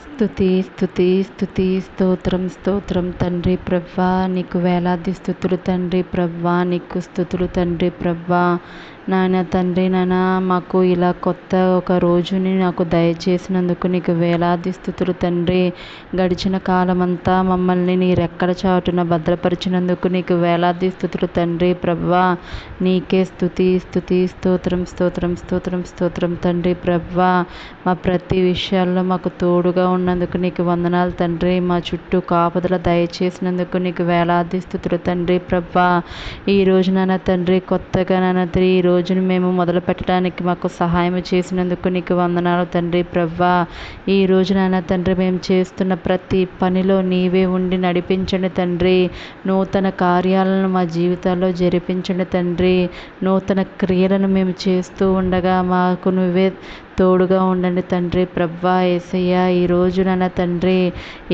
స్తుతి స్తుతి స్తుతి స్తోత్రం స్తోత్రం తండ్రి ప్రభా, నీకు వేలాది స్తుతులు తండ్రి ప్రభా, నీకు స్తుతులు తండ్రి ప్రభా. నాయన తండ్రి, నాయన మాకు ఇలా కొత్త ఒక రోజుని నాకు దయచేసినందుకు నీకు వేలాది స్తుతులు తండ్రి. గడిచిన కాలమంతా మమ్మల్ని నీ రెక్కల చాటున భద్రపరిచినందుకు నీకు వేలాది స్తుతులు తండ్రి ప్రభా. నీకే స్తుతి స్తుతి స్తోత్రం స్తోత్రం స్తోత్రం స్తోత్రం తండ్రి ప్రభా. మా ప్రతి విషయాల్లో మాకు తోడుగా ఉన్నందుకు నీకు వందనాలు తండ్రి. మా చుట్టూ కాపుదల దయచేసినందుకు నీకు వేలాది స్తుతులు తండ్రి ప్రభా. ఈ రోజు నాన్న తండ్రి, కొత్తగా నాన్న తండ్రి ఈ రోజును మేము మొదలు పెట్టడానికి మాకు సహాయం చేసినందుకు నీకు వందనాలు తండ్రి ప్రభా. ఈ రోజు నాన్న తండ్రి, మేము చేస్తున్న ప్రతి పనిలో నీవే ఉండి నడిపించండి తండ్రి. నూతన కార్యాలను మా జీవితాల్లో జరిపించండి తండ్రి. నూతన క్రియలను మేము చేస్తూ ఉండగా మాకు నువ్వే తోడుగా ఉండండి తండ్రి ప్రభా. యేసయ్య, ఈరోజు నాన్న తండ్రి,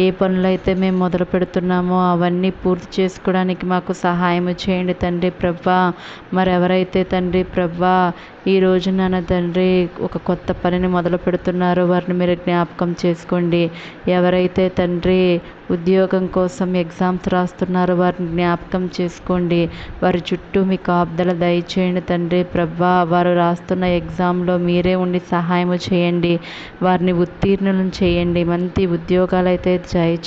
ఏ పనులైతే మేము మొదలు పెడుతున్నామో అవన్నీ పూర్తి చేసుకోవడానికి మాకు సహాయం చేయండి తండ్రి ప్రభా. మరెవరైతే తండ్రి ప్రభా ఈ రోజు నాన్న తండ్రి ఒక కొత్త పనిని మొదలు పెడుతున్నారో వారిని మీరు జ్ఞాపకం చేసుకోండి. ఎవరైతే తండ్రి ఉద్యోగం కోసం ఎగ్జామ్స్ రాస్తున్నారో వారిని జ్ఞాపకం చేసుకోండి. వారి చుట్టూ మీ కాపుదల దయచేయండి తండ్రి ప్రభా. వారు రాస్తున్న ఎగ్జామ్లో మీరే ఉండి సహాయం చేయండి. వారిని ఉత్తీర్ణులను చేయండి. మంచి ఉద్యోగాలు అయితే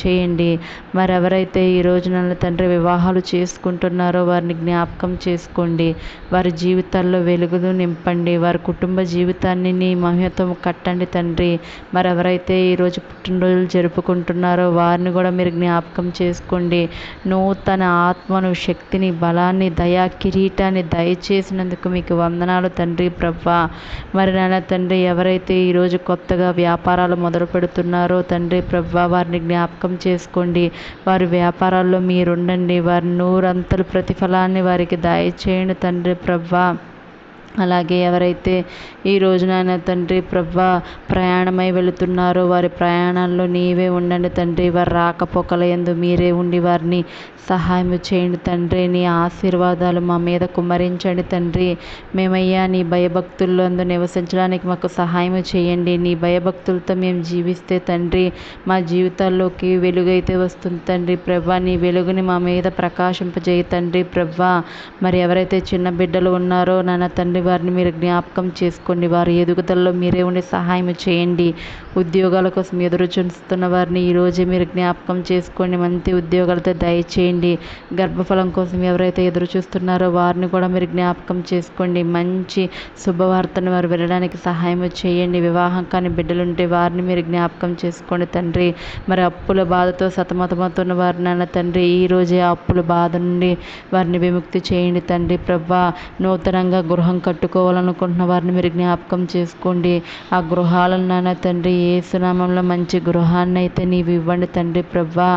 చేయండి. మరెవరైతే ఈ రోజు నన్ను తండ్రి వివాహాలు చేసుకుంటున్నారో వారిని జ్ఞాపకం చేసుకోండి. వారి జీవితాల్లో వెలుగులు నింపండి. వారి కుటుంబ జీవితాన్ని నీ మహిమతో కట్టండి తండ్రి. మరెవరైతే ఈరోజు పుట్టినరోజులు జరుపుకుంటున్నారో వారిని కూడా మీరు జ్ఞాపకం చేసుకోండి. నూతన ఆత్మను, శక్తిని, బలాన్ని, దయా కిరీటాన్ని దయచేసినందుకు మీకు వందనాలు తండ్రి ప్రభా. మరి నాన్న తండ్రి, ఎవరైతే ఈరోజు కొత్తగా వ్యాపారాలు మొదలు పెడుతున్నారో తండ్రి ప్రభా, వారిని జ్ఞాపకం చేసుకోండి. వారి వ్యాపారాల్లో మీరుండండి. వారి నూరంతలు ప్రతిఫలాన్ని వారికి దయచేయండి తండ్రి ప్రభా. అలాగే ఎవరైతే ఈ రోజు నాయన తండ్రి ప్రభా ప్రయాణమై వెళుతున్నారో వారి ప్రయాణాల్లో నీవే ఉండండి తండ్రి. వారి రాకపోకల యందు మీరే ఉండి వారిని సహాయం చేయండి తండ్రి. నీ ఆశీర్వాదాలు మా మీద కుమ్మరించండి తండ్రి. మేమయ్యా నీ భయభక్తుల్లో నివసించడానికి మాకు సహాయం చేయండి. నీ భయభక్తులతో మేము జీవిస్తే తండ్రి మా జీవితాల్లోకి వెలుగైతే వస్తుంది తండ్రి ప్రభా. నీ వెలుగుని మా మీద ప్రకాశింపజేయ తండ్రి ప్రభా. మరి ఎవరైతే చిన్న బిడ్డలు ఉన్నారో నాన్న తండ్రి, వారిని మీరు జ్ఞాపకం చేసుకోండి. వారి ఎదుగుదలలో మీరే ఉండి సహాయం చేయండి. ఉద్యోగాల కోసం ఎదురు చూస్తున్న వారిని ఈరోజే మీరు జ్ఞాపకం చేసుకోండి. మంచి ఉద్యోగాలతో దయచేయండి. గర్భఫలం కోసం ఎవరైతే ఎదురు చూస్తున్నారో వారిని కూడా మీరు జ్ఞాపకం చేసుకోండి. మంచి శుభవార్తను వారు వినడానికి సహాయం చేయండి. వివాహం కాని బిడ్డలుంటే వారిని మీరు జ్ఞాపకం చేసుకోండి తండ్రి. మరి అప్పుల బాధతో సతమతమవుతున్న వారిని నాన్న తండ్రి, ఈరోజే ఆ అప్పుల బాధ నుండి వారిని విముక్తి చేయండి తండ్రి ప్రభా. నూతనంగా గృహం కట్టుకోవాలనుకుంటున్న వారిని మీరు జ్ఞాపకం చేసుకోండి. ఆ గృహాలను నాన్న తండ్రి యేసు నామములో మంచి గృహాన్ని అయితే నీవు ఇవ్వండి తండ్రి ప్రభా.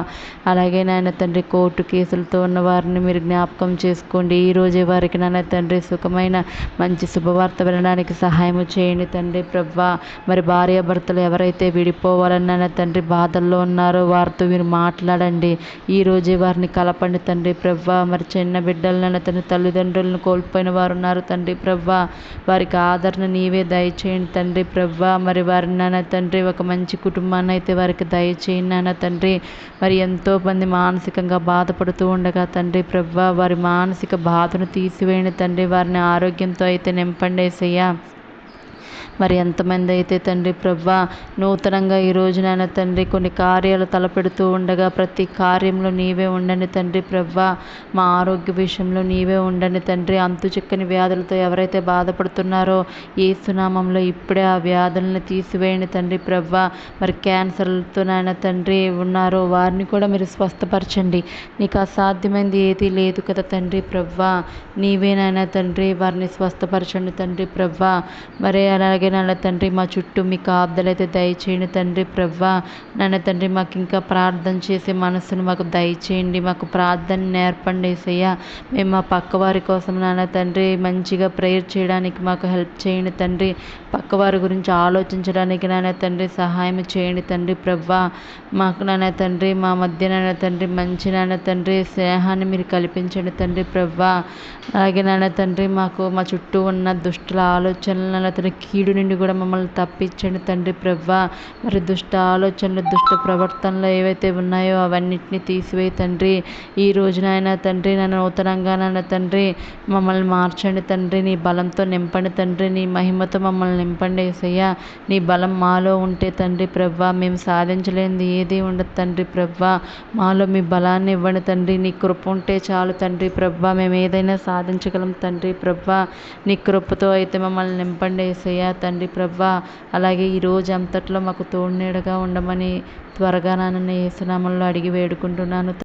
అలాగే నాయన తండ్రి, కోర్టు కేసులతో ఉన్న వారిని మీరు జ్ఞాపకం చేసుకోండి. ఈరోజే వారికి నాన్న తండ్రి సుఖమైన మంచి శుభవార్త వినడానికి సహాయం చేయండి తండ్రి ప్రభా. మరి భార్యాభర్తలు ఎవరైతే విడిపోవాలని నాన్న తండ్రి బాధల్లో ఉన్నారో వారితో మీరు మాట్లాడండి. ఈరోజే వారిని కలపండి తండ్రి ప్రభా. మరి చిన్న బిడ్డలు నాన్న తండ్రి తల్లిదండ్రులను కోల్పోయిన వారు ఉన్నారు తండ్రి ప్రభా. వారికి ఆదరణ నీవే దయచేయండి తండ్రి ప్రభా. మరి వారి నాన్న తండ్రి ఒక మంచి కుటుంబాన్ని అయితే వారికి దయచేయండి నాన్న తండ్రి. మరి ఎంతోమంది మానసికంగా బాధపడుతూ ఉండగా తండ్రి ప్రభా, వారి మానసిక బాధను తీసివేయండి తండ్రి. వారిని ఆరోగ్యంతో అయితే నింపండి యేసయ్యా. మరి ఎంతమంది అయితే తండ్రి ప్రభా నూతనంగా ఈరోజు నాయన తండ్రి కొన్ని కార్యాలు తలపెడుతూ ఉండగా ప్రతి కార్యంలో నీవే ఉండండి తండ్రి ప్రభా. మా ఆరోగ్య విషయంలో నీవే ఉండండి తండ్రి. అంతు చిక్కని వ్యాధులతో ఎవరైతే బాధపడుతున్నారో యేసు నామములో ఇప్పుడే ఆ వ్యాధులను తీసివేయండి తండ్రి ప్రభా. మరి క్యాన్సర్లతో నాయన తండ్రి ఉన్నారో వారిని కూడా మీరు స్వస్థపరచండి. నీకు అసాధ్యమైంది ఏదీ లేదు కదా తండ్రి ప్రభా. నీవే నాయన తండ్రి వారిని స్వస్థపరచండి తండ్రి ప్రభా. మరి అలాగే నాన్న తండ్రి మా చుట్టూ మీ కాపుదలైతే దయచేయండి తండ్రి ప్రభా. నాన్న తండ్రి, మాకు ఇంకా ప్రార్థన చేసే మనసును మాకు దయచేయండి. మాకు ప్రార్థన నేర్పండి యేసయ్యా. మేము మా పక్క వారి కోసం నాన్న తండ్రి మంచిగా ప్రేయర్ చేయడానికి మాకు హెల్ప్ చేయండి తండ్రి. పక్కవారి గురించి ఆలోచించడానికి నాన్న తండ్రి సహాయం చేయండి తండ్రి ప్రభా. మాకు నాన్న తండ్రి మా మధ్య నాన్న తండ్రి మంచి నాన్న తండ్రి స్నేహాన్ని మీరు కల్పించండి తండ్రి ప్రభా. అలాగే నాన్న తండ్రి మాకు మా చుట్టూ ఉన్న దుష్టుల ఆలోచనలు నాన్న తండ్రి కీడు నుండి కూడా మమ్మల్ని తప్పించండి తండ్రి ప్రభా. మరి దుష్ట ఆలోచనలు, దుష్ట ప్రవర్తనలు ఏవైతే ఉన్నాయో అవన్నిటిని తీసివేయి తండ్రి. ఈ రోజునైనా తండ్రి నన్ను నూతనంగానైనా తండ్రి మమ్మల్ని మార్చండి తండ్రి. నీ బలంతో నింపండి తండ్రి. నీ మహిమతో మమ్మల్ని నింపండి యేసయ్యా. నీ బలం మాలో ఉంటే తండ్రి ప్రభా మేము సాధించలేనిది ఏది ఉండదు తండ్రి ప్రభా. మాలో మీ బలాన్ని ఇవ్వండి తండ్రి. నీ కృప ఉంటే చాలు తండ్రి ప్రభా. మేము ఏదైనా సాధించగలం తండ్రి ప్రభా. నీ కృపతో అయితే మమ్మల్ని నింపండి యేసయ్యా తండ్రి ప్రభా. అలాగే ఈ రోజు అంతట్లో మాకు తోడు నీడగా ఉండమని త్వరగా నాన్న యేసు నామములో అడిగి వేడుకుంటున్నాను.